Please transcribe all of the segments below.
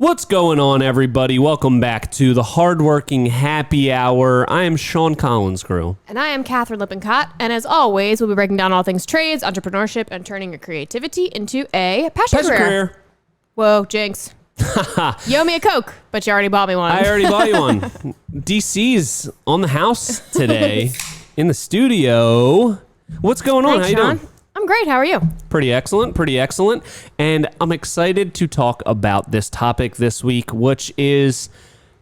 What's going on, everybody? Welcome back to the Hardworking Happy Hour. I am Sean Collinscrew. And I am Catherine Lippincott. And as always, we'll be breaking down all things trades, entrepreneurship, and turning your creativity into a passion career. Whoa, jinx. You owe me a Coke, but you already bought me one. I already bought you one. DC's on the house today in the studio. What's going on? Thanks, How you Sean. doing? I'm great. How are you? Pretty excellent, pretty excellent. And I'm excited to talk about this topic this week, which is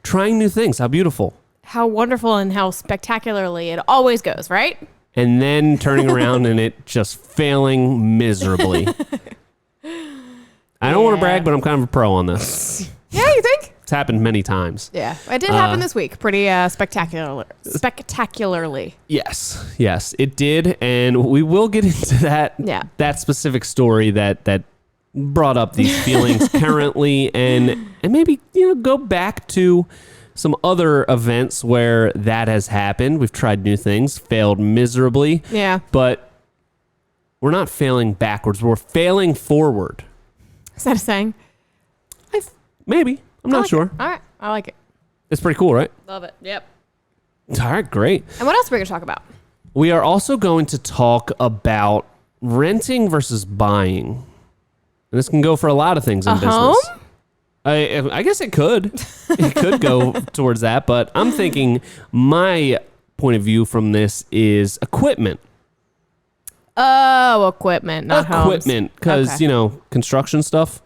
trying new things. How beautiful. How wonderful and how spectacularly it always goes, right? And then turning around and it just failing miserably. I don't want to brag, but I'm kind of a pro on this. Yeah, you think? It's happened many times. Yeah, it did happen this week. Pretty spectacularly. Yes, it did, and we will get into that. Yeah. That specific story that brought up these feelings currently, and maybe go back to some other events where that has happened. We've tried new things, failed miserably. Yeah. But we're not failing backwards. We're failing forward. Is that a saying? Maybe. I'm not sure. All right. I like it. It's pretty cool, right? Love it. Yep. All right, great. And what else are we going to talk about? We are also going to talk about renting versus buying. And this can go for a lot of things in business. Home? I guess it could. It could go towards that, but I'm thinking my point of view from this is equipment. Oh, equipment, not homes. Equipment, because, Okay. construction stuff.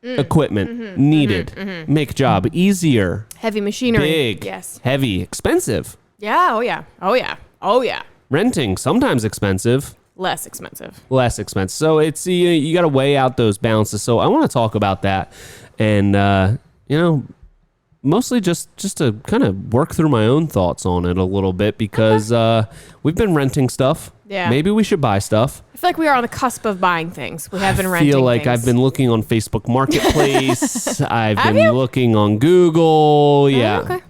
Equipment needed. Make job easier. Heavy machinery. Big. Yes. Heavy. Expensive. Yeah. Oh, yeah. Oh, yeah. Oh, yeah. Renting. Sometimes expensive. Less expensive. Less expensive. So it's you got to weigh out those balances. So I want to talk about that, and mostly just to kind of work through my own thoughts on it a little bit because we've been renting stuff. Yeah. Maybe we should buy stuff. I feel like we are on the cusp of buying things. We have been I renting feel like things. I've been looking on Facebook Marketplace. I've Have been you? looking on Google. Yeah. Oh, okay.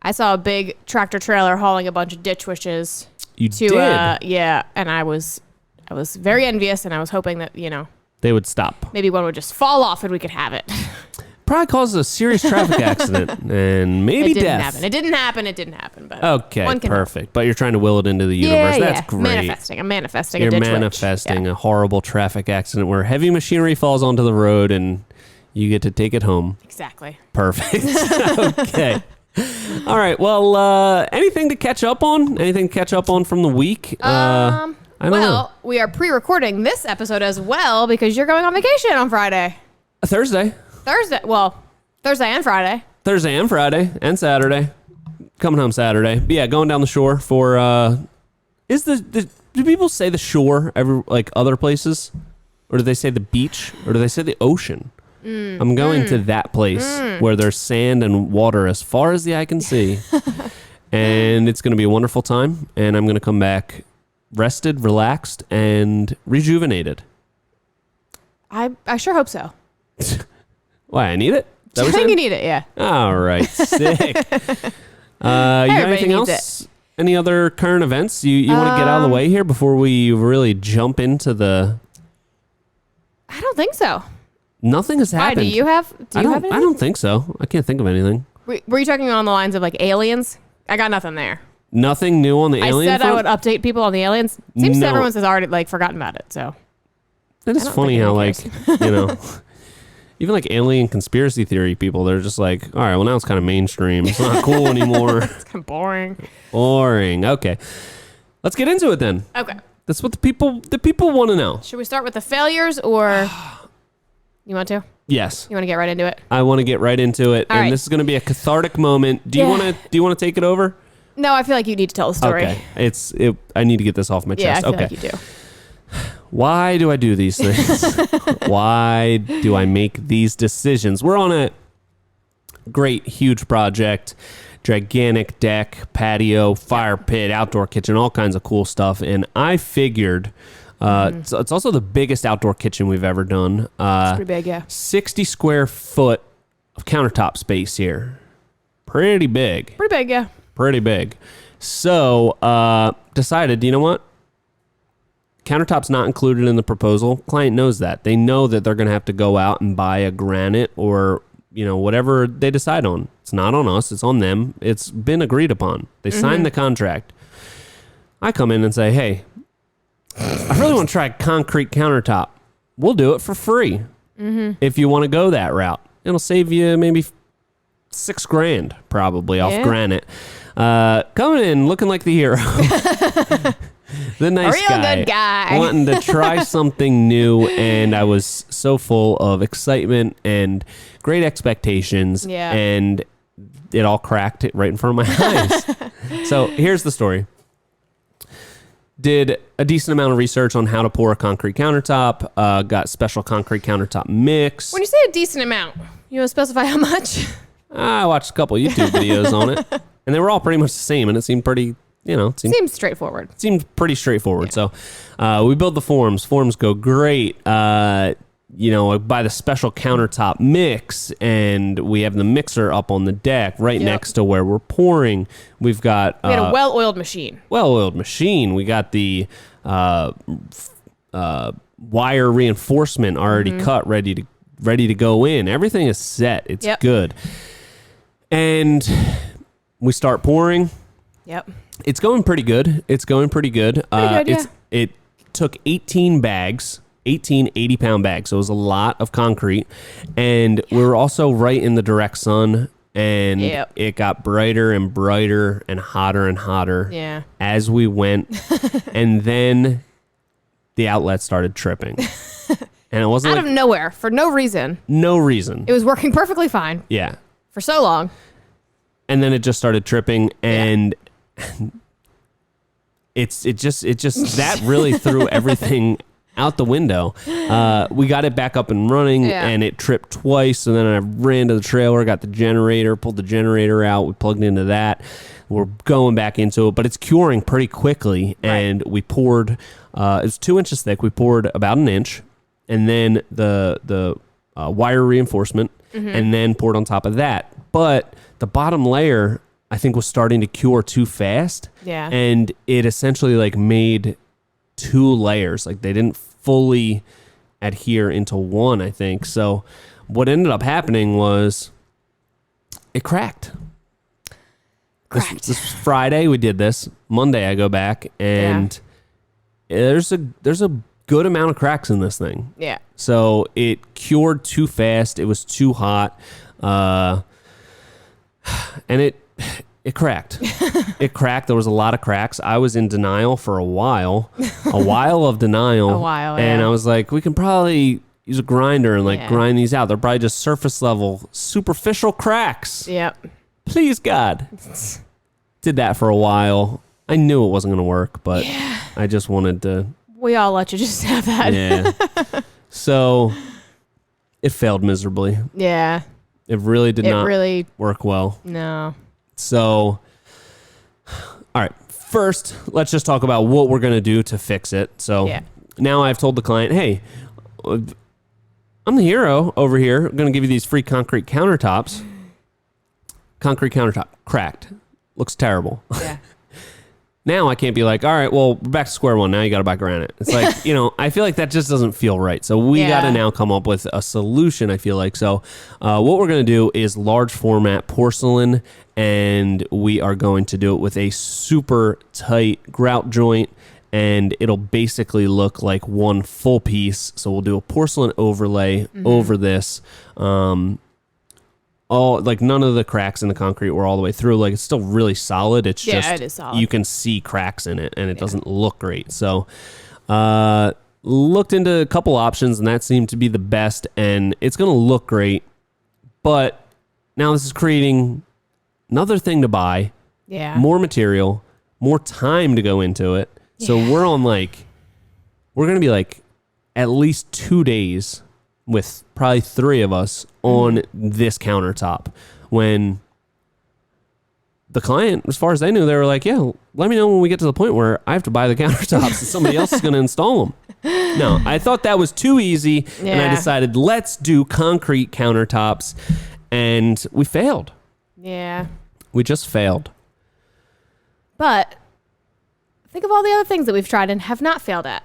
I saw a big tractor trailer hauling a bunch of ditch witches. You to, did. Yeah, and I was very envious, and I was hoping that They would stop. maybe one would just fall off and we could have it. Probably causes a serious traffic accident and maybe It didn't death. happen. It didn't happen. But Okay, one can hope. perfect. But you're trying to will it into the universe. That's great. Manifesting. I'm manifesting You're a ditch witch. manifesting Yeah. a horrible traffic accident where heavy machinery falls onto the road and you get to take it home. Exactly. Perfect. Okay. All right. Well, anything to catch up on? Anything to catch up on from the week? I don't know. We are pre-recording this episode as well because you're going on vacation on Friday. Thursday Thursday and Friday. Thursday and Friday and Saturday. Coming home Saturday. But yeah, going down the shore for do people say the shore ever like other places? Or do they say the beach? Or do they say the ocean? I'm going to that place where there's sand and water as far as the eye can see. And it's going to be a wonderful time. And I'm going to come back rested, relaxed, and rejuvenated. I sure hope so. Why, I need it? Is that what I you're think saying? you need it, yeah. All right, sick. You got anything needs else? Any other current events you want to get out of the way here before we really jump into the... I don't think so. Nothing has Why, happened. do you have anything? I don't think so. I can't think of anything. Were you talking on the lines of like aliens? I got nothing there. Nothing new on the alien I said front? I would update people on the aliens. Seems No. everyone's has already like forgotten about it, so. It is I don't funny think how anyone even like alien conspiracy theory people, they're just like, all right, well now it's kind of mainstream. It's not cool anymore. It's kind of boring. Boring. Okay. Let's get into it then. Okay. That's what the people want to know. Should we start with the failures or you want to? Yes. You want to get right into it? I want to get right into it. All and right. this is going to be a cathartic moment. Do you Yeah. want to take it over? No, I feel like you need to tell the story. Okay. I need to get this off my Yeah, I chest. feel Okay. like you do. Why do I do these things? Why do I make these decisions? We're on a great, huge project, gigantic deck, patio, fire pit, outdoor kitchen, all kinds of cool stuff. And I figured it's also the biggest outdoor kitchen we've ever done. It's pretty big, yeah. 60 square foot of countertop space here. Pretty big. Pretty big, yeah. Pretty big. So decided, you know what? Countertop's not included in the proposal. Client knows that. They know that they're going to have to go out and buy a granite or, whatever they decide on. It's not on us. It's on them. It's been agreed upon. They signed the contract. I come in and say, hey, I really want to try concrete countertop. We'll do it for free if you want to go that route. It'll save you maybe $6,000 probably off granite. Coming in looking like the hero. The nice a real good guy. Wanting to try something new, and I was so full of excitement and great expectations, and it all cracked right in front of my eyes. So here's the story. Did a decent amount of research on how to pour a concrete countertop, got special concrete countertop mix. When you say a decent amount, you want to specify how much? I watched a couple YouTube videos on it, and they were all pretty much the same, and it seemed pretty... seems straightforward. Seems pretty straightforward. Yeah. So we build the forms. Forms go great. I buy the special countertop mix, and we have the mixer up on the deck right next to where we're pouring. We had a well-oiled machine. We got the wire reinforcement already cut, ready to go in. Everything is set. It's good. And we start pouring. Yep. It's going pretty good. It took 18 bags, 18 80-pound bags. So it was a lot of concrete. And we were also right in the direct sun. And it got brighter and brighter and hotter as we went. And then the outlet started tripping. And it wasn't out of nowhere for no reason. No reason. It was working perfectly fine. Yeah. For so long. And then it just started tripping, and it just that really threw everything out the window. We got it back up and running, and it tripped twice. And then I ran to the trailer, got the generator, pulled the generator out. We plugged into that. We're going back into it, but it's curing pretty quickly. Right. And we poured. It was 2 inches thick. We poured about an inch, and then the wire reinforcement, and then poured on top of that. But the bottom layer, I think, was starting to cure too fast. Yeah. And it essentially made 2 layers. They didn't fully adhere into one, I think. So what ended up happening was it cracked. This was Friday we did this. Monday I go back, and there's a good amount of cracks in this thing. Yeah. So it cured too fast. It was too hot. And it cracked. It cracked. There was a lot of cracks. I was in denial for a while of denial. And I was like, we can probably use a grinder and grind these out. They're probably just surface level, superficial cracks. Yep. Please, God. Did that for a while. I knew it wasn't going to work, but I just wanted to. We all let you just have that. Yeah. So it failed miserably. Yeah. It really did not work well. No. So, all right. First, let's just talk about what we're going to do to fix it. So now I've told the client, hey, I'm the hero over here. I'm going to give you these free concrete countertops. Concrete countertop, cracked. Looks terrible. Yeah. Now I can't be like, all right, well, we're back to square one. Now you got to buy granite. It's like, I feel like that just doesn't feel right. So we got to now come up with a solution, I feel like. So what we're going to do is large format porcelain, and we are going to do it with a super tight grout joint, and it'll basically look like one full piece. So we'll do a porcelain overlay over this. None of the cracks in the concrete were all the way through. It's still really solid. It's just it is solid. You can see cracks in it, and it doesn't look great. So looked into a couple options, and that seemed to be the best, and it's going to look great. But now this is creating another thing to buy. Yeah. More material, more time to go into it. Yeah. So we're going to be at least 2 days with probably 3 of us on this countertop, when the client, as far as they knew, they were like, yeah, let me know when we get to the point where I have to buy the countertops and somebody else is going to install them. No, I thought that was too easy, and I decided let's do concrete countertops, and we failed. Yeah. We just failed. But think of all the other things that we've tried and have not failed at.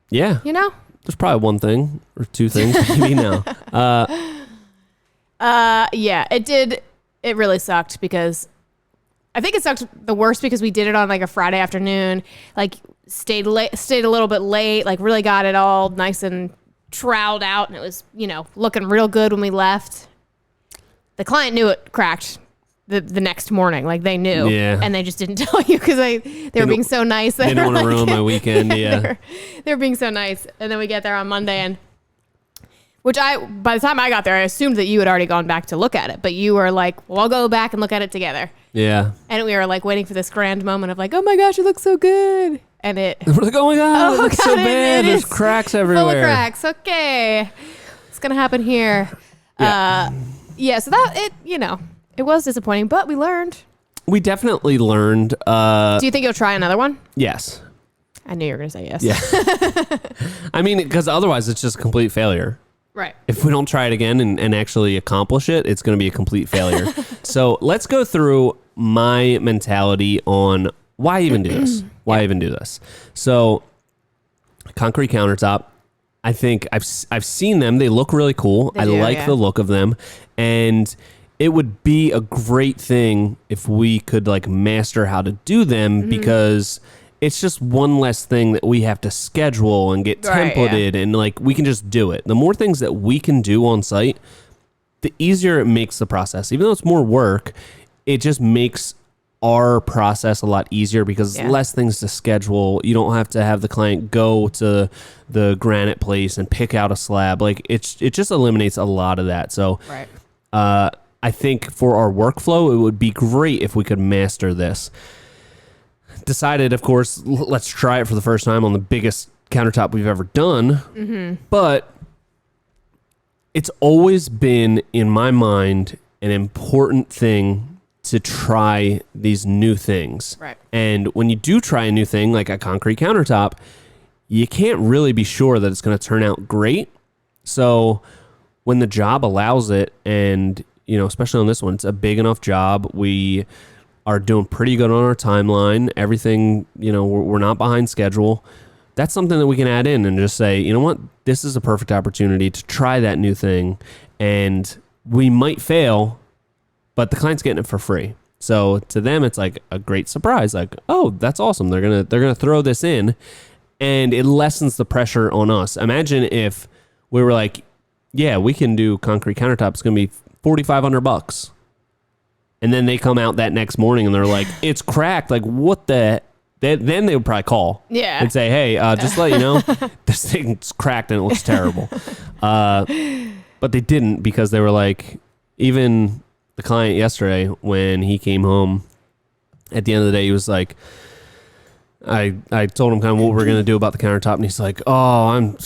Yeah. You know? There's probably one thing or two things maybe now. Yeah, it did. It really sucked because I think it sucked the worst because we did it on like a Friday afternoon, like stayed a little bit late, like really got it all nice and troweled out. And it was, looking real good when we left. The client knew it cracked the next morning. Like they knew. Yeah. And they just didn't tell you because they were being so nice. They didn't want to ruin my weekend. Yeah. They were being so nice. And then we get there on Monday and by the time I got there, I assumed that you had already gone back to look at it, but you were like, well, I'll go back and look at it together. Yeah. And we were like waiting for this grand moment of like, oh my gosh, it looks so good. And it. We're like, oh my God, it looks so bad. There's cracks everywhere. Full of cracks. Okay. It's going to happen here. Yeah. So it was disappointing, but we learned. We definitely learned. Do you think you'll try another one? Yes. I knew you were going to say yes. Yeah. I mean, because otherwise it's just a complete failure. Right. If we don't try it again and actually accomplish it, it's going to be a complete failure. So let's go through my mentality on why even do this? Why even do this? So concrete countertop, I think I've seen them. They look really cool. I like the look of them. And it would be a great thing if we could like master how to do them because it's just one less thing that we have to schedule and get templated and like we can just do it. The more things that we can do on site, the easier it makes the process. Even though it's more work, it just makes our process a lot easier because less things to schedule. You don't have to have the client go to the granite place and pick out a slab. Like it just eliminates a lot of that. So I think for our workflow, it would be great if we could master this. Decided, of course, let's try it for the first time on the biggest countertop we've ever done. But it's always been in my mind an important thing to try these new things. Right. And when you do try a new thing like a concrete countertop, you can't really be sure that it's going to turn out great. So when the job allows it, and especially on this one, it's a big enough job. We are doing pretty good on our timeline. Everything, we're not behind schedule. That's something that we can add in and just say, you know what, this is a perfect opportunity to try that new thing. And we might fail, but the client's getting it for free. So to them, it's like a great surprise. Like, oh, that's awesome. They're gonna throw this in, and it lessens the pressure on us. Imagine if we were like, yeah, we can do concrete countertop. It's gonna be $4,500. And then they come out that next morning and they're like, it's cracked. Like, what the? Then they would probably call. Yeah. And say, hey, just to let you know, this thing's cracked and it looks terrible. But they didn't because they were like, even the client yesterday when he came home, at the end of the day, he was like, I told him kind of what we're going to do about the countertop, and he's like, oh,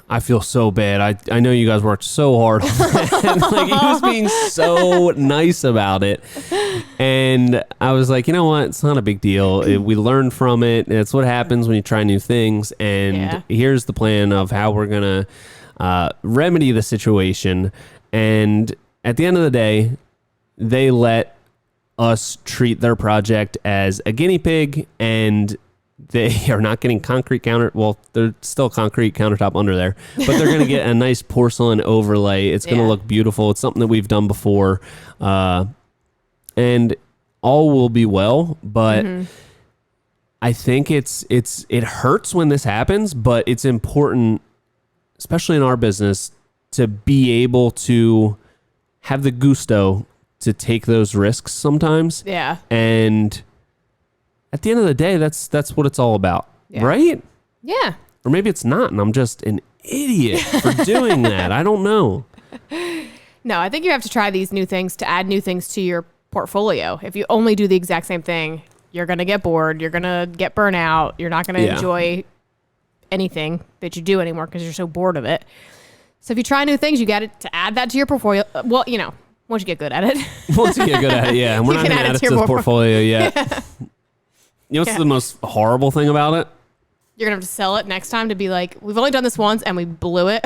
I feel so bad. I know you guys worked so hard on that. And like, he was being so nice about it. And I was like, you know what? It's not a big deal. We learn from it. It's what happens when you try new things. And here's the plan of how we're going to remedy the situation. And at the end of the day, they let us treat their project as a guinea pig, and they are not getting there's still concrete countertop under there, but they're going to get a nice porcelain overlay. It's going to look beautiful. It's something that we've done before. And all will be well, but I think it hurts when this happens, but it's important, especially in our business, to be able to have the gusto to take those risks sometimes. Yeah. And at the end of the day, that's what it's all about, right? Yeah. Or maybe it's not, and I'm just an idiot for doing that. I don't know. No, I think you have to try these new things to add new things to your portfolio. If you only do the exact same thing, you're going to get bored. You're going to get burnt out. You're not going to enjoy anything that you do anymore because you're so bored of it. So if you try new things, you got to add that to your portfolio. Well, once you get good at it. Once you get good at it, yeah. And we're not going to add it to the portfolio yet. Yeah. You know what's the most horrible thing about it? You're going to have to sell it next time to be like, we've only done this once and we blew it.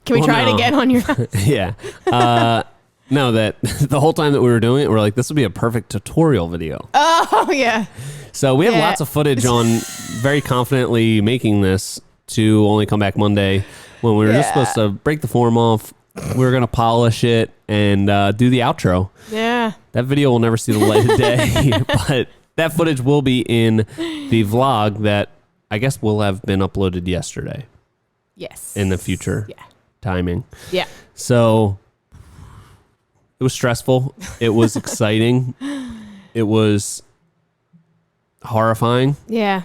Can we try it again on your house? Yeah. No, that the whole time that we were doing it, we're like, this would be a perfect tutorial video. Oh, yeah. So we have lots of footage on very confidently making this to only come back Monday when we were just supposed to break the form off. We were going to polish it and do the outro. Yeah. That video will never see the light of day, but that footage will be in the vlog that I guess will have been uploaded yesterday. Yes. In the future timing. Yeah. So it was stressful. It was exciting. It was horrifying. Yeah.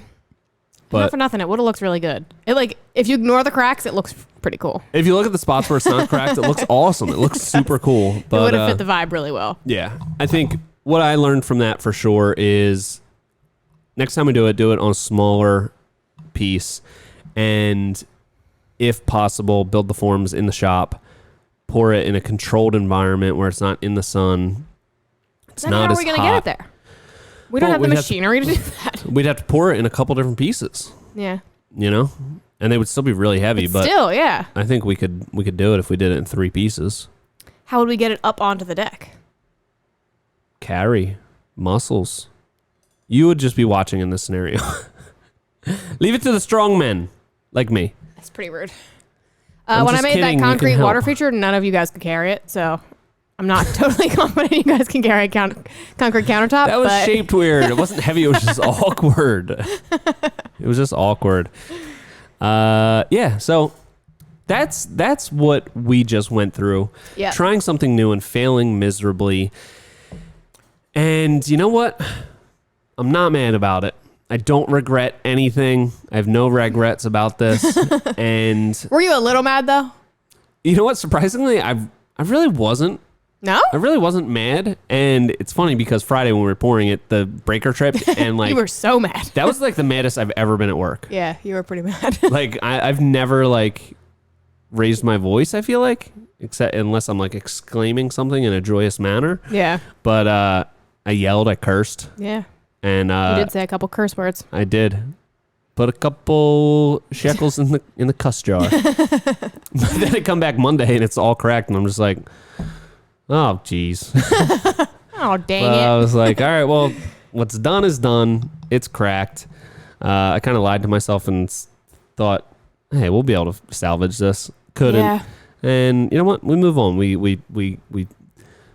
But not for nothing, it would have looked really good. It if you ignore the cracks, it looks pretty cool. if you look at the spots where it's not cracked, it looks awesome. It looks super cool. But It would have fit the vibe really well. yeah, I think what I learned from that for sure is next time we do it on a smaller piece, and if possible, build the forms in the shop, pour it in a controlled environment where it's not in the sun. It's Then not how as are we going to hot. get it there? We don't have the we'd machinery to do that. We'd have to pour it in a couple different pieces, Yeah. you know, and they would still be really heavy. But Still, yeah. I think we could do it if we did it in 3 pieces. How would we get it up onto the deck? Carry muscles. You would just be watching in this scenario. Leave it to the strong men like me. That's pretty rude. I'm When I just made kidding, that you can concrete help. water feature, none of you guys could carry it, so I'm not totally confident you guys can carry a concrete countertop. That was but shaped weird. It wasn't heavy. It was just awkward. It was just awkward. Yeah. So that's what we just went through. Yeah. Trying something new and failing miserably. And you know what? I'm not mad about it. I don't regret anything. I have no regrets about this. And Were you a little mad though? you know what? Surprisingly, I really wasn't. No? I really wasn't mad. And it's funny because Friday when we were pouring it, the breaker tripped, and like You were so mad. that was like the maddest I've ever been at work. Yeah, you were pretty mad. Like I've never like raised my voice, I feel like, except unless I'm like exclaiming something in a joyous manner. Yeah. But I yelled, I cursed, Yeah. and You did say a couple curse words. I did put a couple shekels in the cuss jar. But then I come back Monday and it's all cracked, and I'm just like, oh geez. Oh, dang I it. was like, all right, well, what's done is done. It's cracked. I kind of lied to myself and thought, hey, we'll be able to salvage this. Couldn't. Yeah. And you know what? We move on. We I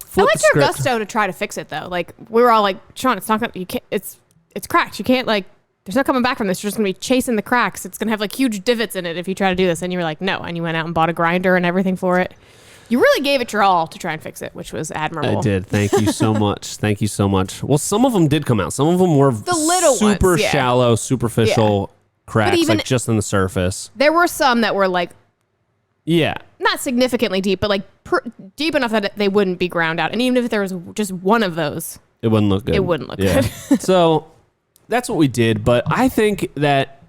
flip liked the your script. gusto to try to fix it though. Like we were all like, Sean, it's not gonna. You can't. It's cracked. You can't like. There's no coming back from this. You're just gonna be chasing the cracks. It's gonna have like huge divots in it if you try to do this. And you were like, no. And you went out and bought a grinder and everything for it. You really gave it your all to try and fix it, which was admirable. I did. Thank you so much. Thank you so much. Well, some of them did come out. Some of them were The little super ones, yeah. shallow, superficial cracks, even- like just on the surface. There were some that were like Yeah. not significantly deep, but like deep enough that they wouldn't be ground out. And even if there was just one of those, It wouldn't look good. It wouldn't look good. So that's what we did. But I think that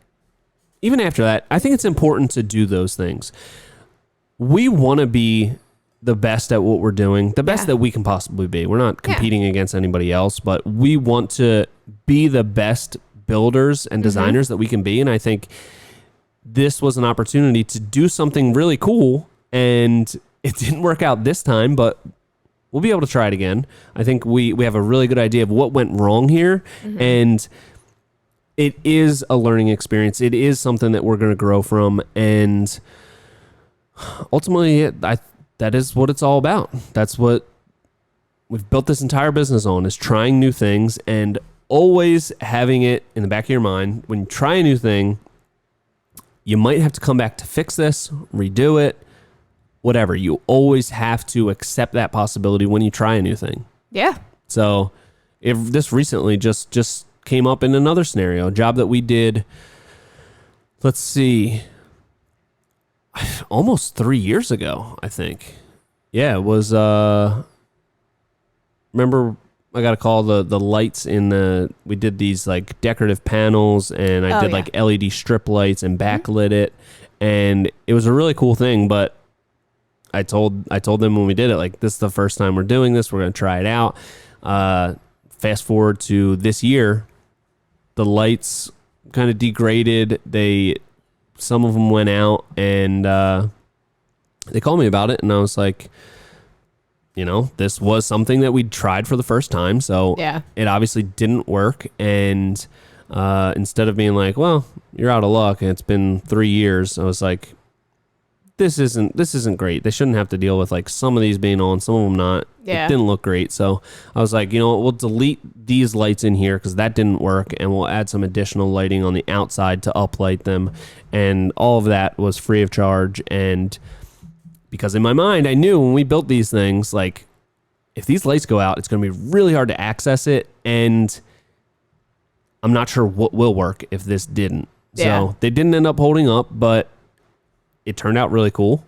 even after that, I think it's important to do those things. We want to be the best at what we're doing, the best Yeah. that we can possibly be. We're not competing against anybody else, but we want to be the best builders and designers that we can be. And I think this was an opportunity to do something really cool. And it didn't work out this time, but we'll be able to try it again. I think we have a really good idea of what went wrong here. And it is a learning experience. It is something that we're going to grow from. And ultimately, that is what it's all about. That's what we've built this entire business on, is trying new things and always having it in the back of your mind. When you try a new thing, you might have to come back to fix this, redo it, whatever. You always have to accept that possibility when you try a new thing. yeah. So if this recently just came up in another scenario, a job that we did, let's see, almost 3 years ago, I think. Yeah, it was, remember I got a call, the lights we did these like decorative panels, and I did like LED strip lights and backlit it. And it was a really cool thing, but I told them when we did it, like, this is the first time we're doing this. We're going to try it out. Fast forward to this year, the lights kind of degraded. Some of them went out, and they called me about it, and I was like, this was something that we tried for the first time, so Yeah. it obviously didn't work, and instead of being like, well, you're out of luck and it's been 3 years, I was like, this isn't great. They shouldn't have to deal with like some of these being on, some of them not. Yeah. It didn't look great. So I was like, you know what, we'll delete these lights in here because that didn't work, and we'll add some additional lighting on the outside to uplight them. And all of that was free of charge. And because in my mind, I knew when we built these things, like if these lights go out, it's going to be really hard to access it. And I'm not sure what will work if this didn't. Yeah. So they didn't end up holding up, but it turned out really cool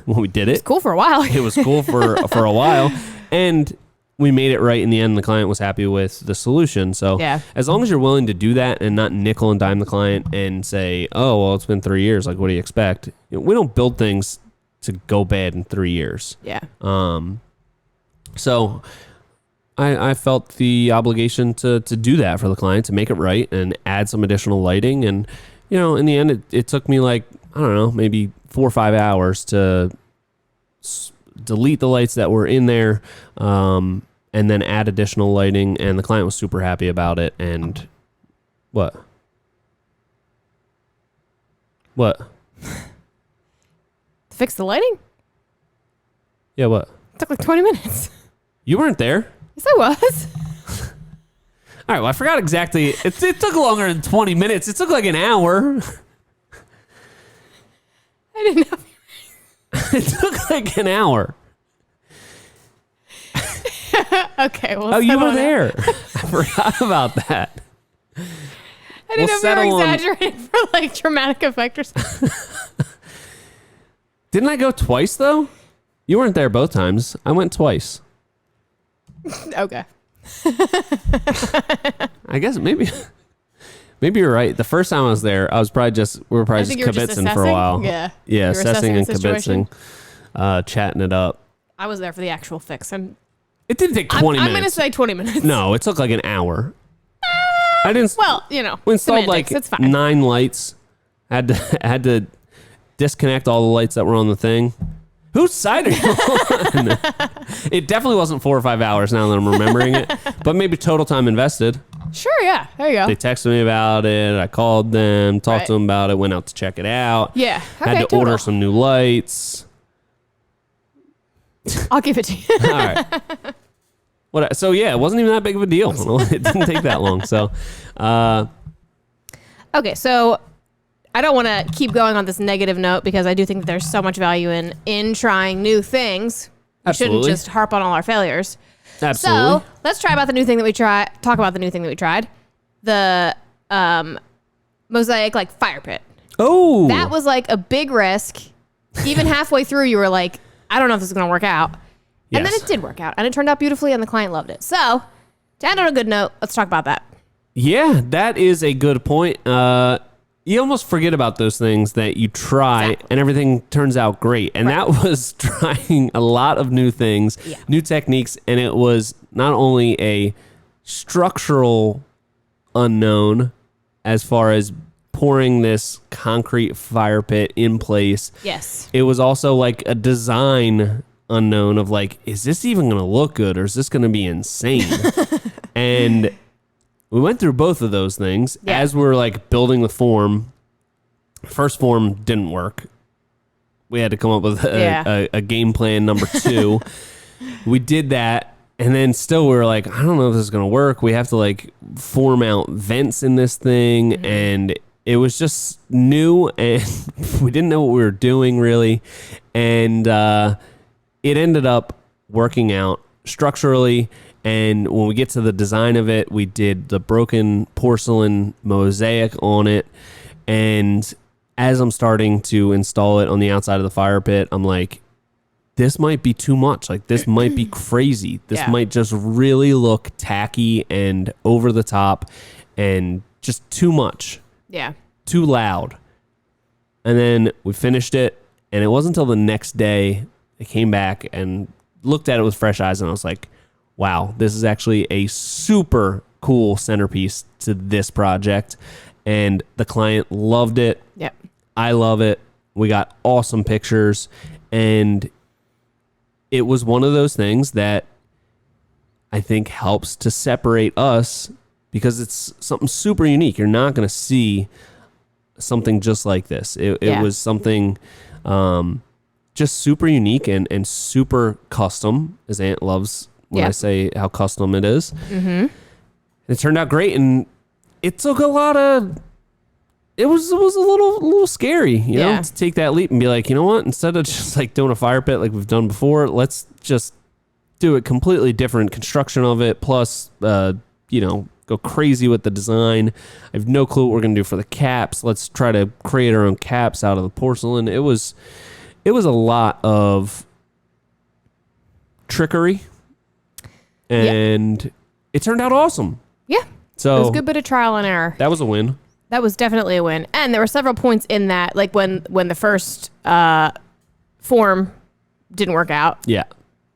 when we did it. It's cool for a while. It was cool for a while, and we made it right in the end. The client was happy with the solution. So Yeah. as long as you're willing to do that and not nickel and dime the client and say, oh, well, it's been 3 years. Like, what do you expect? We don't build things to go bad in 3 years. Yeah. So I felt the obligation to do that for the client, to make it right and add some additional lighting. And, you know, in the end, it took me like, I don't know, maybe 4 or 5 hours to delete the lights that were in there, and then add additional lighting. And the client was super happy about it. And what? Fix the lighting? Yeah, what? It took like 20 minutes. You weren't there. Yes, I was. All right, well, I forgot exactly. It took longer than 20 minutes. It took like an hour. I didn't know. It took like an hour. Okay, well, Oh, you were there. I forgot about that. I didn't know if you settle were on- exaggerating for like dramatic effect or something. Didn't I go twice, though? You weren't there both times. I went twice. Okay. I guess maybe you're right. The first time I was there, we were probably just you were just kibitzing for a assessing? while. Yeah. Yeah, You were assessing and the situation. kibitzing, chatting it up. I was there for the actual fix. And It didn't take 20 I'm going to minutes. say 20 minutes. No, it took like an hour. I didn't. Well, you know, We installed like semantics, it's fine. 9 lights. Had to disconnect all the lights that were on the thing. Whose side are you on? It definitely wasn't 4 or 5 hours now that I'm remembering it, but maybe total time invested. Sure, yeah. There you go. They texted me about it. I called them, talked Right. to them about it, went out to check it out. Yeah. Had to Okay, order total. some new lights. I'll give it to you. All right. So yeah, it wasn't even that big of a deal. It didn't take that long. So, Okay, so I don't want to keep going on this negative note because I do think that there's so much value in trying new things. We Absolutely. shouldn't just harp on all our failures. absolutely. So let's try about the new thing that we tried. Talk about the new thing that we tried. The mosaic like fire pit. Oh, That was like a big risk. Even halfway through, you were like, I don't know if this is going to work out. And then Yes. it did work out, and it turned out beautifully, and the client loved it. So, to end on a good note, let's talk about that. Yeah, that is a good point. You almost forget about those things that you try Exactly. and everything turns out great. And Right. that was trying a lot of new things, Yeah. new techniques. And it was not only a structural unknown as far as pouring this concrete fire pit in place. Yes. It was also like a design unknown of like, is this even going to look good or is this going to be insane? And we went through both of those things Yeah. as we were like building the form. First form didn't work. We had to come up with a game plan number 2. We did that. And then still we were like, I don't know if this is going to work. We have to like form out vents in this thing. Mm-hmm. And it was just new and we didn't know what we were doing really. And it ended up working out structurally. And when we get to the design of it, we did the broken porcelain mosaic on it. And as I'm starting to install it on the outside of the fire pit, I'm like, this might be too much. Like, this might be crazy. This Yeah. might just really look tacky and over the top and just too much, Yeah. too loud. And then we finished it. And it wasn't until the next day I came back and looked at it with fresh eyes. And I was like, wow, this is actually a super cool centerpiece to this project. And the client loved it. Yep. I love it. We got awesome pictures. And it was one of those things that I think helps to separate us because it's something super unique. You're not going to see something just like this. It was something just super unique and super custom, as Ant loves when I say how custom it is. Mm-hmm. It turned out great, and it took a lot of... It was a little scary, you know, to take that leap and be like, you know what? Instead of just like doing a fire pit like we've done before, let's just do a completely different construction of it. Plus, you know, go crazy with the design. I have no clue what we're gonna do for the caps. Let's try to create our own caps out of the porcelain. It was a lot of trickery, and it turned out awesome. Yeah. So it was a good bit of trial and error. That was a win. That was definitely a win. And there were several points in that, like when the first form didn't work out. Yeah.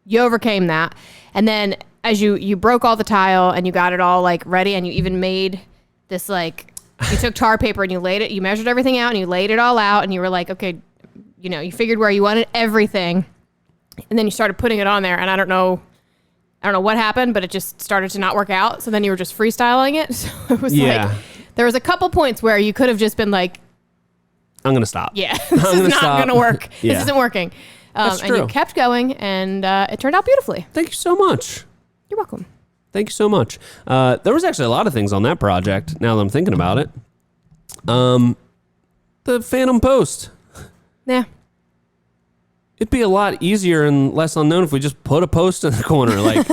You overcame that. And then as you broke all the tile and you got it all like ready, and you even made this, like, you took tar paper and you measured everything out and you laid it all out, and you were like, okay, you know, you figured where you wanted everything. And then you started putting it on there, and I don't know what happened, but it just started to not work out. So then you were just freestyling it. So it was like, there was a couple points where you could have just been like, I'm going to stop. Yeah, this is not going to work. Yeah. This isn't working. That's and true. you kept going, and it turned out beautifully. Thank you so much. You're welcome. Thank you so much. There was actually a lot of things on that project, now that I'm thinking about it. The Phantom Post. Yeah. It'd be a lot easier and less unknown if we just put a post in the corner. Like,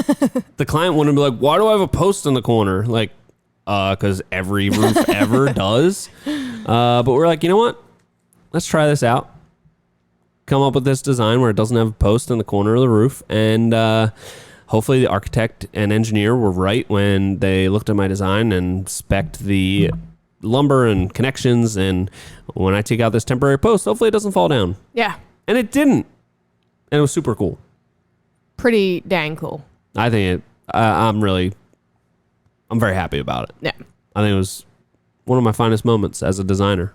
the client wouldn't be like, why do I have a post in the corner? Like, because every roof ever does. But we're like, you know what? Let's try this out. Come up with this design where it doesn't have a post in the corner of the roof. And hopefully the architect and engineer were right when they looked at my design and spec'd the lumber and connections. And when I take out this temporary post, hopefully it doesn't fall down. Yeah. And it didn't. And it was super cool. Pretty dang cool. I think I'm very happy about it. Yeah. I think it was one of my finest moments as a designer.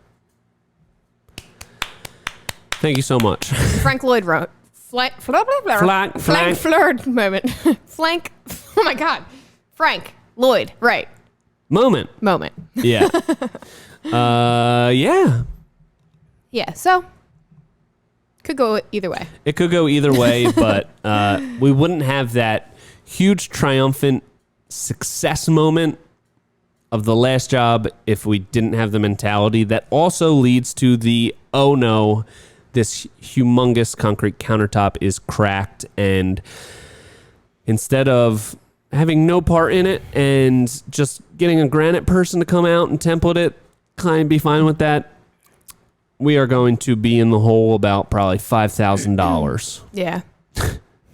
Thank you so much. Frank Lloyd wrote flank floored moment. Flank. Oh my God. Frank Lloyd. Right. Moment. Yeah. Yeah. Yeah. So could go either way. It could go either way, but we wouldn't have that huge triumphant success moment of the last job if we didn't have the mentality that also leads to the, oh no, this humongous concrete countertop is cracked, and instead of having no part in it and just getting a granite person to come out and template it, kind of be fine with that, we are going to be in the hole about probably $5,000. Yeah.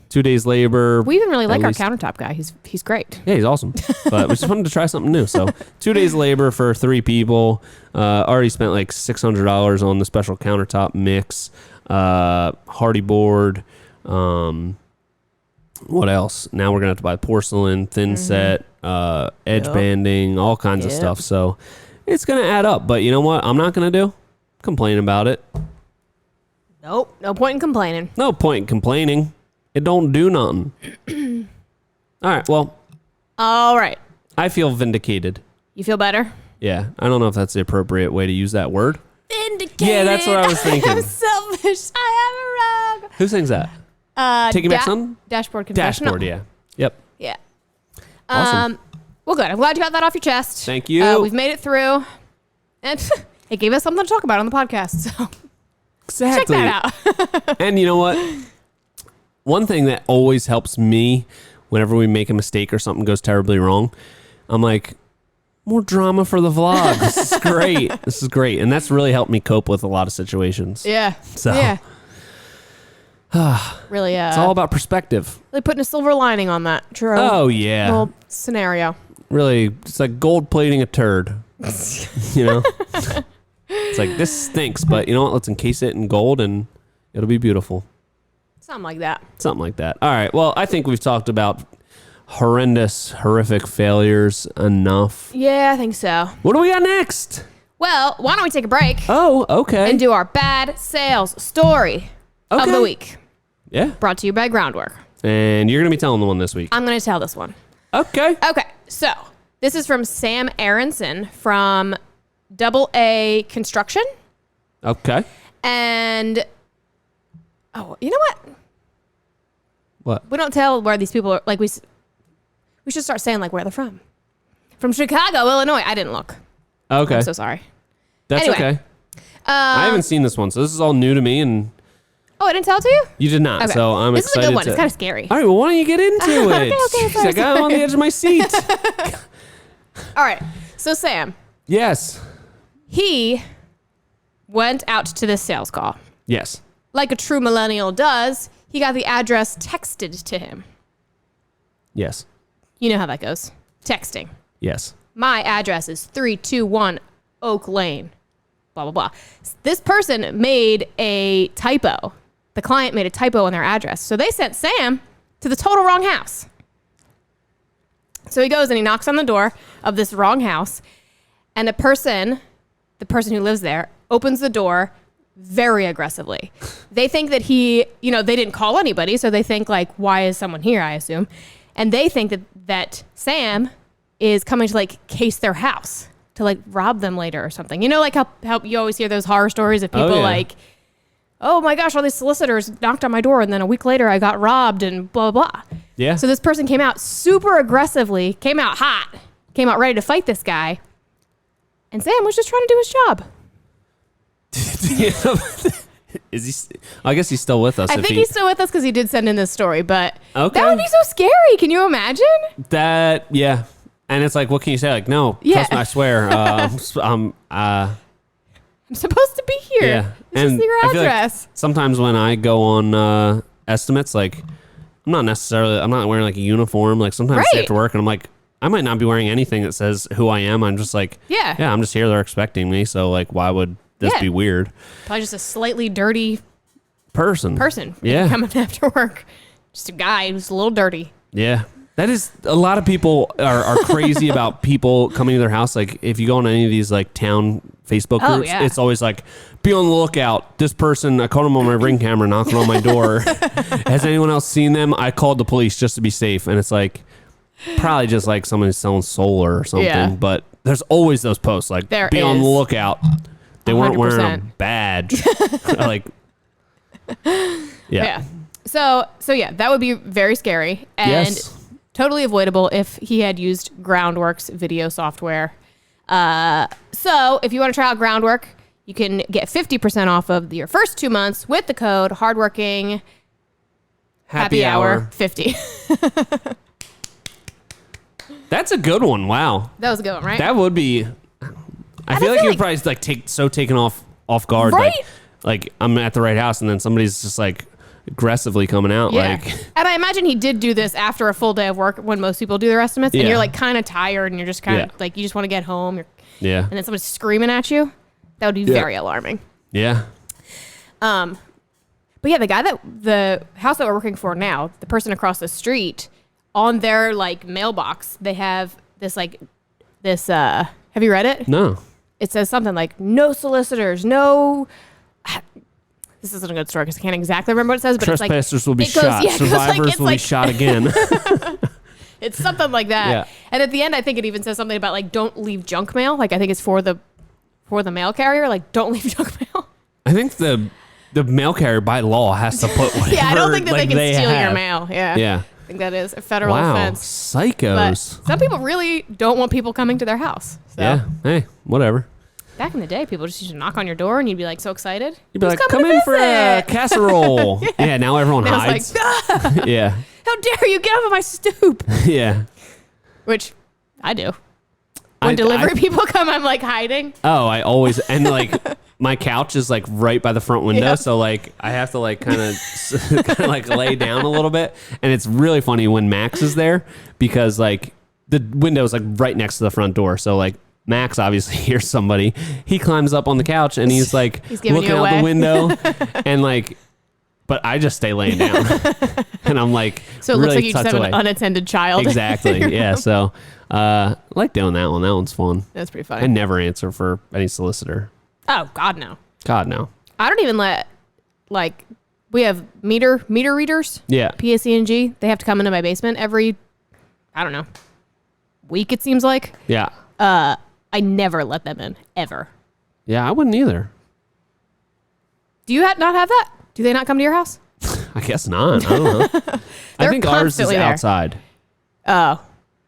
2 days labor. We even really like our countertop guy. He's great. Yeah, he's awesome. But we just wanted to try something new. So 2 days labor for 3 people. Already spent like $600 on the special countertop mix. Hardy board. What else? Now we're going to have to buy porcelain, thin set, edge banding, all kinds of stuff. So it's going to add up. But you know what I'm not going to do? Complain about it. Nope. No point in complaining. No point in complaining. It don't do nothing. All right. Well. All right. I feel vindicated. You feel better? Yeah. I don't know if that's the appropriate way to use that word. Vindicated. Yeah, that's what I was thinking. I'm selfish. I have a wrong. Who sings that? Taking Back Sun? Dashboard Confessional. Dashboard, yeah. Yep. Yeah. Awesome. Well, good. I'm glad you got that off your chest. Thank you. We've made it through. And it gave us something to talk about on the podcast. So exactly. check that out. And you know what? One thing that always helps me whenever we make a mistake or something goes terribly wrong, I'm like, more drama for the vlog. This is great. This is great. And that's really helped me cope with a lot of situations. Yeah. So. Yeah. Really, it's all about perspective. Really putting a silver lining on that. True. Oh, yeah. Little scenario. Really, it's like gold plating a turd. You know? It's like, this stinks, but you know what? Let's encase it in gold and it'll be beautiful. Something like that. Something like that. All right. Well, I think we've talked about horrific failures enough. Yeah, I think so. What do we got next? Well, why don't we take a break? Oh, okay. And do our bad sales story of the week. Yeah. Brought to you by Groundwork. And you're going to be telling the one this week. I'm going to tell this one. Okay. Okay. So This is from Sam Aronson from Double A Construction. Okay. And, oh, you know what? What? We don't tell where these people are. Like, we should start saying, like, where they're from. From Chicago, Illinois. I didn't look. Okay. I'm so sorry. That's Anyway. okay. I haven't seen this one, so this is all new to me, and Oh, I didn't tell it to you? you did not. Okay. So I'm this excited. is a good one. to- It's kind of scary. All right, well, why don't you get into it? Okay, Jeez, sorry, I got on the edge of my seat. All right. So, Sam, Yes. he went out to this sales call. Yes. Like a true millennial does, he got the address texted to him. Yes. You know how that goes. Texting. Yes. My address is 321 Oak Lane. Blah, blah, blah. This person made a typo. The client made a typo on their address. So they sent Sam to the total wrong house. So he goes and he knocks on the door of this wrong house. And the person who lives there, opens the door very aggressively. They think that they didn't call anybody. So they think, like, why is someone here, I assume. And they think that Sam is coming to, like, case their house, to, like, rob them later or something. You know, like how you always hear those horror stories of people like, oh my gosh, all these solicitors knocked on my door and then a week later I got robbed and blah, blah, blah. Yeah. So this person came out super aggressively, came out hot, came out ready to fight this guy. And Sam was just trying to do his job. Is he? I guess he's still with us. I think he's still with us because he did send in this story, but Okay. that would be so scary. Can you imagine? That. Yeah. And it's like, what can you say? Like, no, Yeah. trust me, I swear. I'm supposed to be here. Yeah. This is your I feel like address. sometimes when I go on estimates, like, I'm not wearing like a uniform. Like sometimes I Right. have to work and I'm like, I might not be wearing anything that says who I am. I'm just like, Yeah. I'm just here. They're expecting me. So like, why would this Yeah. be weird? Probably just a slightly dirty Person. Yeah. coming after work. Just a guy who's a little dirty. Yeah. That is, a lot of people are crazy about people coming to their house. Like if you go on any of these like town Facebook Oh, groups, yeah. it's always like, be on the lookout. This person, I caught him on my Ring camera knocking on my door. Has anyone else seen them? I called the police just to be safe. And it's like, probably just like someone who's selling solar or something. Yeah. But there's always those posts like, There be on the is. lookout. They weren't wearing a 100%. badge. Like, Yeah. So yeah, that would be very scary and Yes. totally avoidable if he had used Groundworks video software. So if you want to try out Groundwork, you can get 50% off of your first 2 months with the code hardworking happy hour 50. That's a good one. Wow. That was a good one, right? That would be. I feel like you'd probably like taken off guard. Right? Like I'm at the right house, and then somebody's just like aggressively coming out. Yeah. Like, And I imagine he did do this after a full day of work when most people do their estimates and Yeah. you're like kind of tired and you're just kind of Yeah. like, you just want to get home yeah, and then someone's screaming at you. That would be very alarming. yeah, But yeah, the house that we're working for now, the person across the street, on their like mailbox, they have this have you read it? no, It says something like no solicitors, no. This isn't a good story because I can't exactly remember what it says, but it's like trespassers will be it goes- shot. yeah, it goes like- Survivors it's will be like- shot again. it's something like that. Yeah. And at the end, I think it even says something about like don't leave junk mail. Like I think it's for the mail carrier. Like don't leave junk mail. I think the mail carrier by law has to put whatever. Yeah, I don't think that like, they can steal your have. mail. Yeah. Yeah. I think that is a federal Wow. offense. But Psychos. some people really don't want people coming to their house. So Yeah. Hey, whatever. back in the day, people just used to knock on your door and you'd be like so excited. You'd be Who's like, coming come to in for a visit?" casserole. Yeah. Now everyone And I hides. was like, "Ah, Yeah. how dare you get off of my stoop? Yeah. Which I do. When delivery people come, I'm like hiding. Oh, I always, and like my couch is like right by the front window. Yep. So like I have to like kind of like lay down a little bit. And it's really funny when Max is there because like the window is like right next to the front door. So like Max obviously hears somebody. He climbs up on the couch and he's like He's giving looking you out away. the window and like, but I just stay laying down and I'm like, So it really looks like you just tucked have away. an unattended child. Exactly. Yeah. So I like doing that one. That one's fun. That's pretty I funny. never answer for any solicitor. Oh, God, no. God, no. I don't even let, like, we have meter readers, Yeah. PSE&G. They have to come into my basement every, I don't know, week, it seems like. Yeah. I never let them in, ever. Yeah, I wouldn't either. Do you not have that? Do they not come to your house? I guess not. I don't know. I think ours is constantly there. outside. Oh.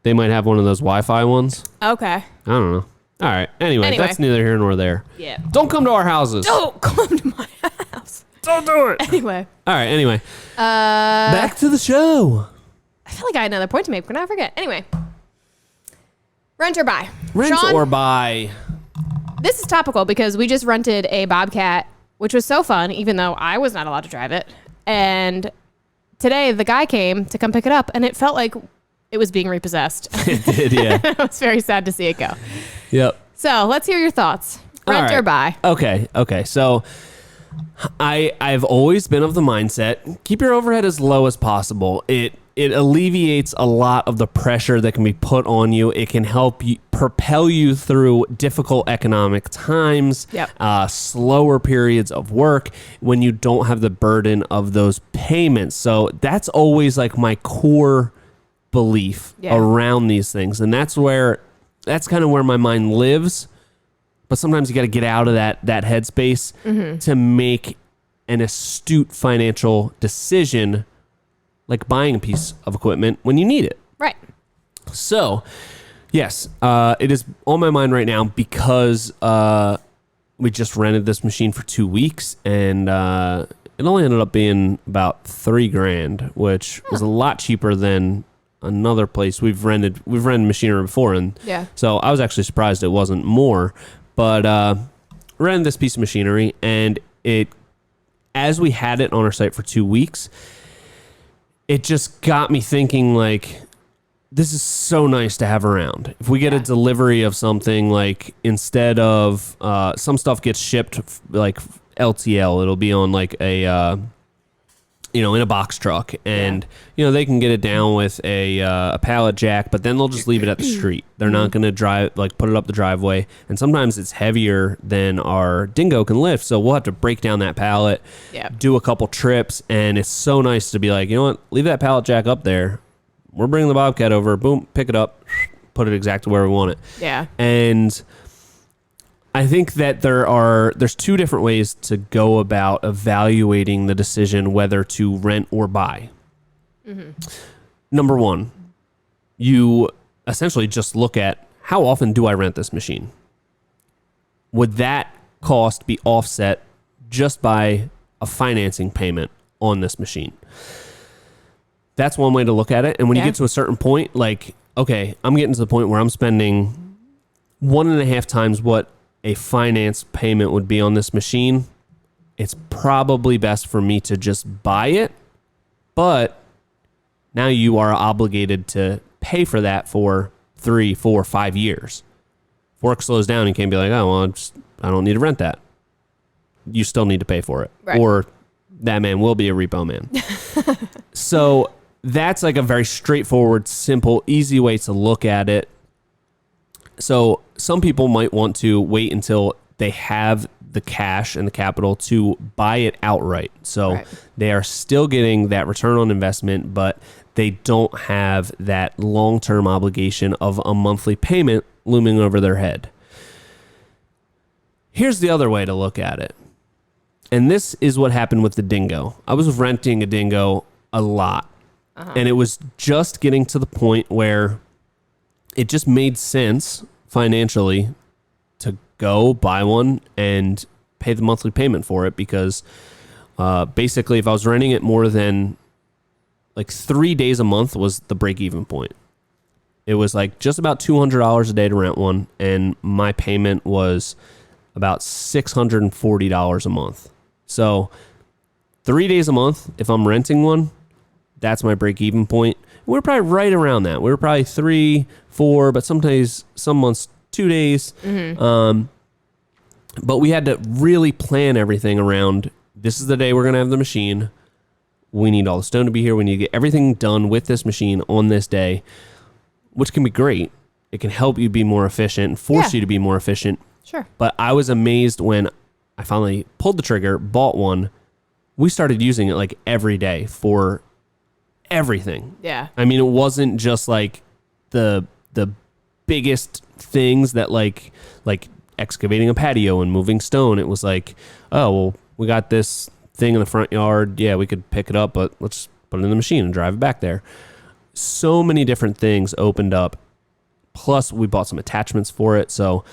They might have one of those Wi-Fi ones. Okay. I don't know. All right. Anyway, that's neither here nor there. Yeah. Don't come to our houses. Don't come to my house. Don't do it. Anyway. All right. Anyway. Back to the show. I feel like I had another point to make, but now I forget. Anyway. Rent or buy? Rent Sean, or buy? This is topical because we just rented a Bobcat, which was so fun, even though I was not allowed to drive it. And today the guy came to come pick it up, and it felt like it was being repossessed. It did, yeah. I was very sad to see it go. Yep. So let's hear your thoughts. Rent or buy? Okay. So I've always been of the mindset, keep your overhead as low as possible. It alleviates a lot of the pressure that can be put on you. It can help you propel you through difficult economic times, slower periods of work when you don't have the burden of those payments. So that's always like my core belief around these things. And that's kind of where my mind lives. But sometimes you got to get out of that headspace to make an astute financial decision, like buying a piece of equipment when you need it. Right. So, yes, it is on my mind right now because we just rented this machine for 2 weeks, and it only ended up being about $3,000, which was a lot cheaper than another place we've rented machinery before, and so I was actually surprised it wasn't more. But rented this piece of machinery, and as we had it on our site for 2 weeks, it just got me thinking, like, this is so nice to have around. If we get a delivery of something, like, instead of some stuff gets shipped like LTL, it'll be on like a in a box truck, and they can get it down with a pallet jack, but then they'll just leave it at the street. They're not going to put it up the driveway, and sometimes it's heavier than our Dingo can lift, so we'll have to break down that pallet, do a couple trips, and it's so nice to be like, you know what, leave that pallet jack up there. We're bringing the Bobcat over, boom, pick it up, put it exactly where we want it. Yeah. And I think that there's two different ways to go about evaluating the decision whether to rent or buy. Mm-hmm. Number one, you essentially just look at, how often do I rent this machine? Would that cost be offset just by a financing payment on this machine? That's one way to look at it. And when you get to a certain point, like, okay, I'm getting to the point where I'm spending 1.5 times what a finance payment would be on this machine, it's probably best for me to just buy it. But now you are obligated to pay for that for 3, 4, 5 years. If work slows down, you can't be like, oh, well, I don't need to rent that. You still need to pay for it. Right. Or that man will be a repo man. So that's like a very straightforward, simple, easy way to look at it. So some people might want to wait until they have the cash and the capital to buy it outright. So they are still getting that return on investment, but they don't have that long-term obligation of a monthly payment looming over their head. Here's the other way to look at it. And this is what happened with the Dingo. I was renting a Dingo a lot. And it was just getting to the point where it just made sense financially to go buy one and pay the monthly payment for it, because basically if I was renting it more than like 3 days a month was the break-even point. It was like just about $200 a day to rent one, and my payment was about $640 a month. So 3 days a month, if I'm renting one, that's my break-even point. We're probably right around that. We were probably 3, 4, but sometimes some months 2 days. Mm-hmm. But we had to really plan everything around, this is the day we're going to have the machine. We need all the stone to be here. We need to get everything done with this machine on this day, which can be great. It can help you be more efficient and force you to be more efficient. Sure. But I was amazed when I finally pulled the trigger, bought one. We started using it like every day for everything. Yeah. I mean, it wasn't just like the biggest things that like excavating a patio and moving stone. It was like, oh, well, we got this thing in the front yard. Yeah, we could pick it up, but let's put it in the machine and drive it back there. So many different things opened up. Plus, we bought some attachments for it. So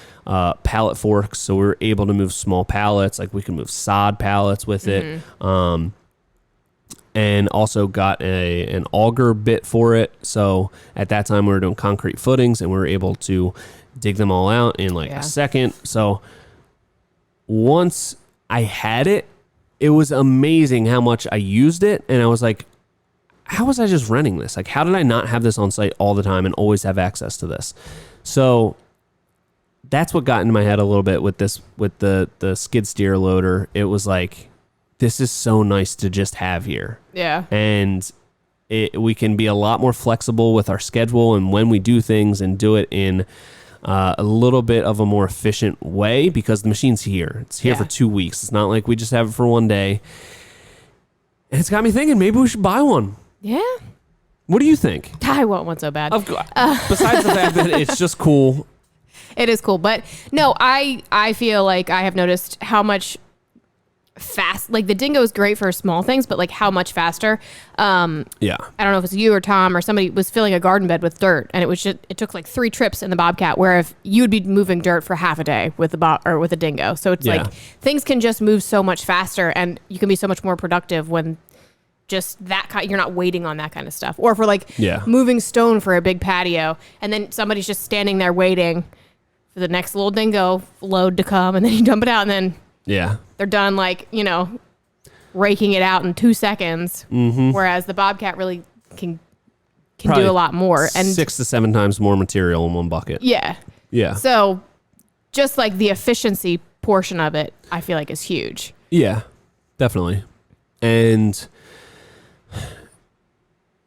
pallet forks. So we were able to move small pallets. Like we can move sod pallets with it. And also got an auger bit for it. So at that time we were doing concrete footings and we were able to dig them all out in like a second. So once I had it, it was amazing how much I used it. And I was like, how was I just renting this? Like, how did I not have this on site all the time and always have access to this? So that's what got into my head a little bit with this, with the skid steer loader. It was like, this is so nice to just have here. Yeah. And we can be a lot more flexible with our schedule and when we do things and do it in a little bit of a more efficient way because the machine's here. It's here for 2 weeks. It's not like we just have it for one day. And it's got me thinking maybe we should buy one. Yeah. What do you think? I want one so bad. Besides the fact that it's just cool. It is cool. But no, I feel like I have noticed how much fast, like the Dingo is great for small things, but like how much faster. Yeah. I don't know if it's you or Tom or somebody was filling a garden bed with dirt and it took like 3 trips in the Bobcat, where if you'd be moving dirt for half a day with the Dingo. So it's like things can just move so much faster and you can be so much more productive when just that you're not waiting on that kind of stuff. Or for like moving stone for a big patio and then somebody's just standing there waiting for the next little Dingo load to come and then you dump it out and then they're done, like, you know, raking it out in 2 seconds. Whereas the Bobcat really can do a lot more. And 6 to 7 times more material in one bucket. Yeah. Yeah. So just like the efficiency portion of it, I feel like is huge. Yeah, definitely. And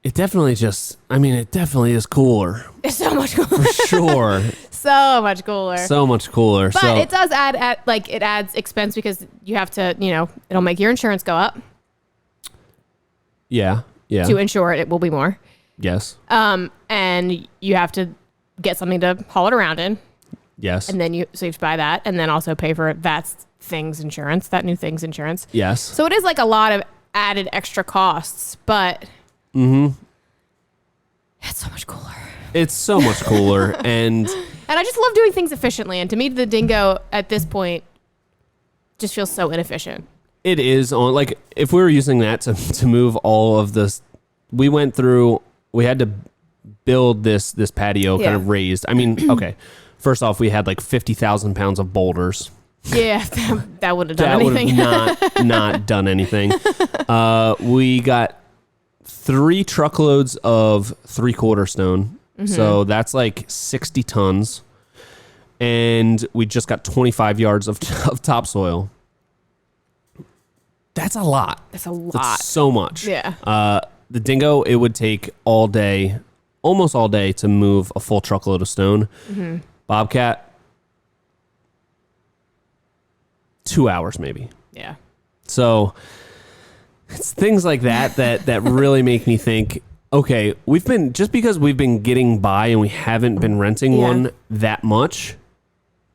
it definitely it definitely is cooler. It's so much cooler. For sure. So much cooler. So much cooler. But it does it adds expense because you have to, you know, it'll make your insurance go up. Yeah. Yeah. To insure it will be more. Yes. And you have to get something to haul it around in. Yes. And then you have to buy that and then also pay for that new thing's insurance. Yes. So it is like a lot of added extra costs, but it's so much cooler. It's so much cooler. And I just love doing things efficiently. And to me, the Dingo at this point just feels so inefficient. It is on, like, if we were using that to move all of this, we had to build this patio kind of raised. I mean, okay. First off, we had like 50,000 pounds of boulders. Yeah, that would have done anything. That would have not done anything. We got 3 truckloads of 3/4 stone. So that's like 60 tons. And we just got 25 yards of topsoil. That's a lot. That's a lot. That's so much. Yeah. The Dingo, it would take almost all day to move a full truckload of stone. Bobcat, 2 hours maybe. Yeah. So it's things like that really make me think, okay, just because we've been getting by and we haven't been renting one that much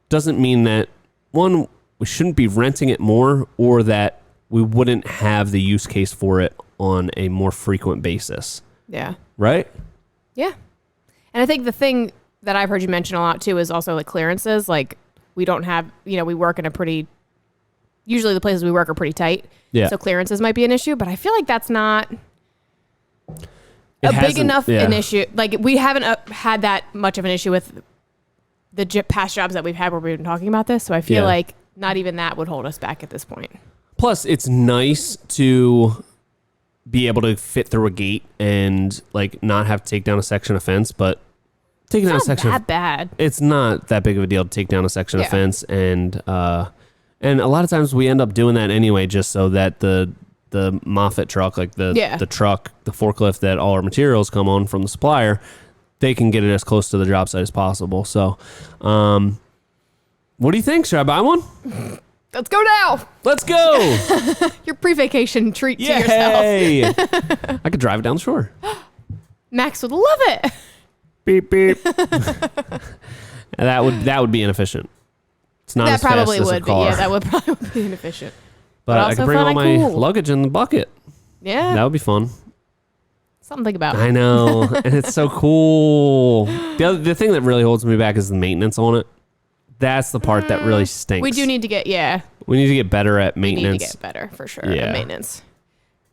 doesn't mean that, one, we shouldn't be renting it more or that we wouldn't have the use case for it on a more frequent basis. Yeah. Right? Yeah. And I think the thing that I've heard you mention a lot too is also like clearances. Like we don't have, you know, we work in usually the places we work are pretty tight. Yeah. So clearances might be an issue, but I feel like that's not a big enough an issue. Like we haven't had that much of an issue with the past jobs that we've had where we've been talking about this. So I feel like not even that would hold us back at this point. Plus, it's nice to be able to fit through a gate and like not have to take down a section of fence, but taking down a section that bad. It's not that big of a deal to take down a section of fence, and a lot of times we end up doing that anyway, just so that the Moffett truck, like the truck, the forklift that all our materials come on from the supplier, they can get it as close to the job site as possible. So, what do you think? Should I buy one? Let's go now. Let's go. Your pre-vacation treat to yourself. I could drive it down the shore. Max would love it. beep beep. And that would be inefficient. It's not That as fast probably as a would be. car. Yeah, that would probably be inefficient. But I also could bring fun all and my cool. luggage in the bucket. Yeah, That would be fun. something to think about. I know, and it's so cool. The thing that really holds me back is the maintenance on it. That's the part that really stinks. We do need to get We need to get better at we need maintenance. to get better for sure. Yeah. At maintenance.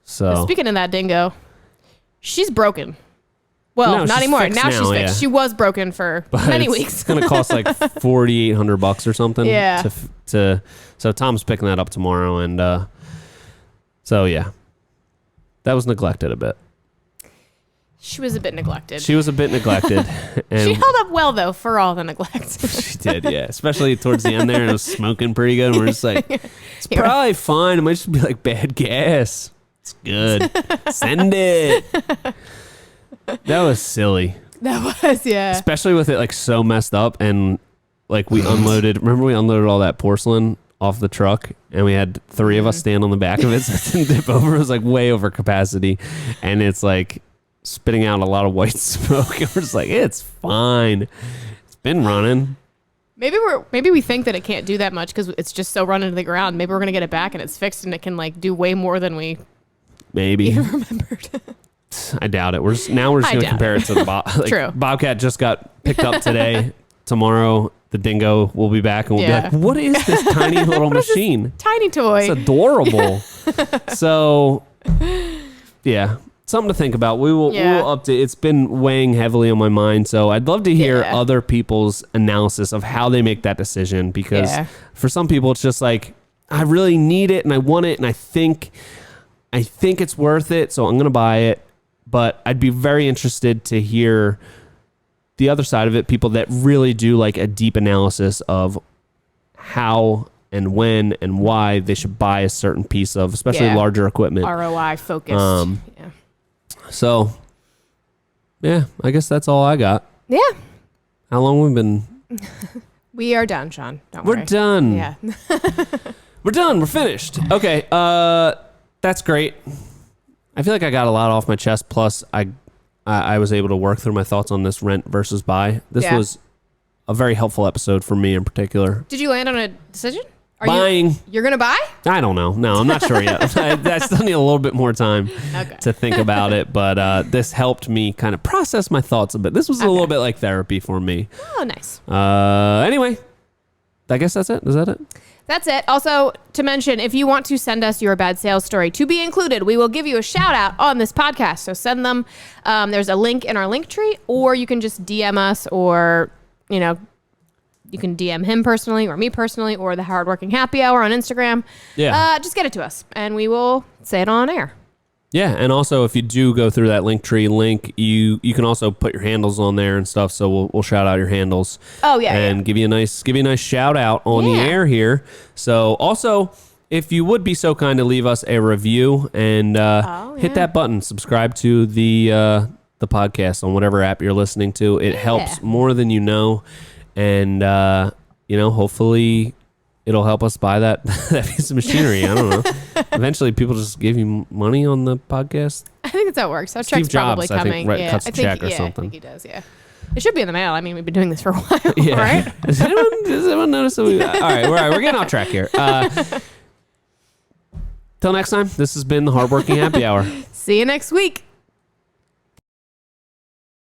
So Speaking of that dingo, she's broken. Well, No, not she's anymore. fixed Now she's now, fixed. yeah. She was broken for many it's weeks. gonna cost like $4,800 or something. Yeah. So Tom's picking that up tomorrow, and so yeah, that was neglected a bit. She was a bit neglected. She was a bit neglected, and She held up well though for all the neglect. she did, yeah. Especially towards the end there, and it was smoking pretty good. And we're just like, it's You're- probably fine. It might just be like bad gas. It's good. Send it. That was silly, That was, yeah. especially with it like so messed up, and like we unloaded. Remember we unloaded all that porcelain off the truck, and we had 3 of us stand on the back of it, so it didn't dip over. It was like way over capacity, and it's like spitting out a lot of white smoke. And we're just like, it's fine. It's been running. Maybe we think that it can't do that much because it's just so run into the ground. Maybe we're gonna get it back and it's fixed and it can like do way more than we Maybe. even remembered. I doubt it. We're just going to compare it to the True. Bobcat just got picked up today. Tomorrow, the dingo will be back, and we'll Yeah. be like, what is this tiny little machine? Tiny toy. It's adorable. So, yeah, something to think about. We will update. It's been weighing heavily on my mind, so I'd love to hear Yeah. other people's analysis of how they make that decision, because Yeah. for some people, it's just like, I really need it, and I want it, and I think it's worth it, so I'm going to buy it. But I'd be very interested to hear the other side of it, people that really do like a deep analysis of how and when and why they should buy a certain piece of, especially Yeah. larger equipment. ROI focused. Yeah. So, yeah, I guess that's all I got. Yeah. How long we been? We are done, Sean. Don't We're worry. done. Yeah. We're done. We're finished. Okay. That's great. I feel like I got a lot off my chest. Plus, I was able to work through my thoughts on this rent versus buy. This Yeah. was a very helpful episode for me in particular. Did you land on a decision? Buying. You're gonna buy? I don't know. No, I'm not sure yet. I still need a little bit more time Okay. to think about it. But this helped me kind of process my thoughts a bit. This was a little bit like therapy for me. Oh, nice. Anyway, I guess that's it. Is that it? That's it. Also, to mention, if you want to send us your bad sales story to be included, we will give you a shout out on this podcast. So send them. There's a link in our link tree, or you can just DM us, or, you can DM him personally or me personally, or the Hardworking Happy Hour on Instagram. Yeah. Just get it to us and we will say it on air. Yeah, and also if you do go through that Linktree link, you can also put your handles on there and stuff. So we'll shout out your handles. Oh, yeah, and give you a nice shout out on the air here. So also, if you would be so kind to leave us a review and hit that button, subscribe to the podcast on whatever app you're listening to. It helps more than you know, and hopefully it'll help us buy that piece of machinery. I don't know. Eventually, people just give you money on the podcast. I think that's how it works. Our Steve check's probably Jobs, I think, coming. cuts a check or I something. think he does, yeah. It should be in the mail. I mean, we've been doing this for a while, Yeah. right? Does anyone notice that we... All right, we're getting off track here. Till next time, this has been the Hardworking Happy Hour. See you next week.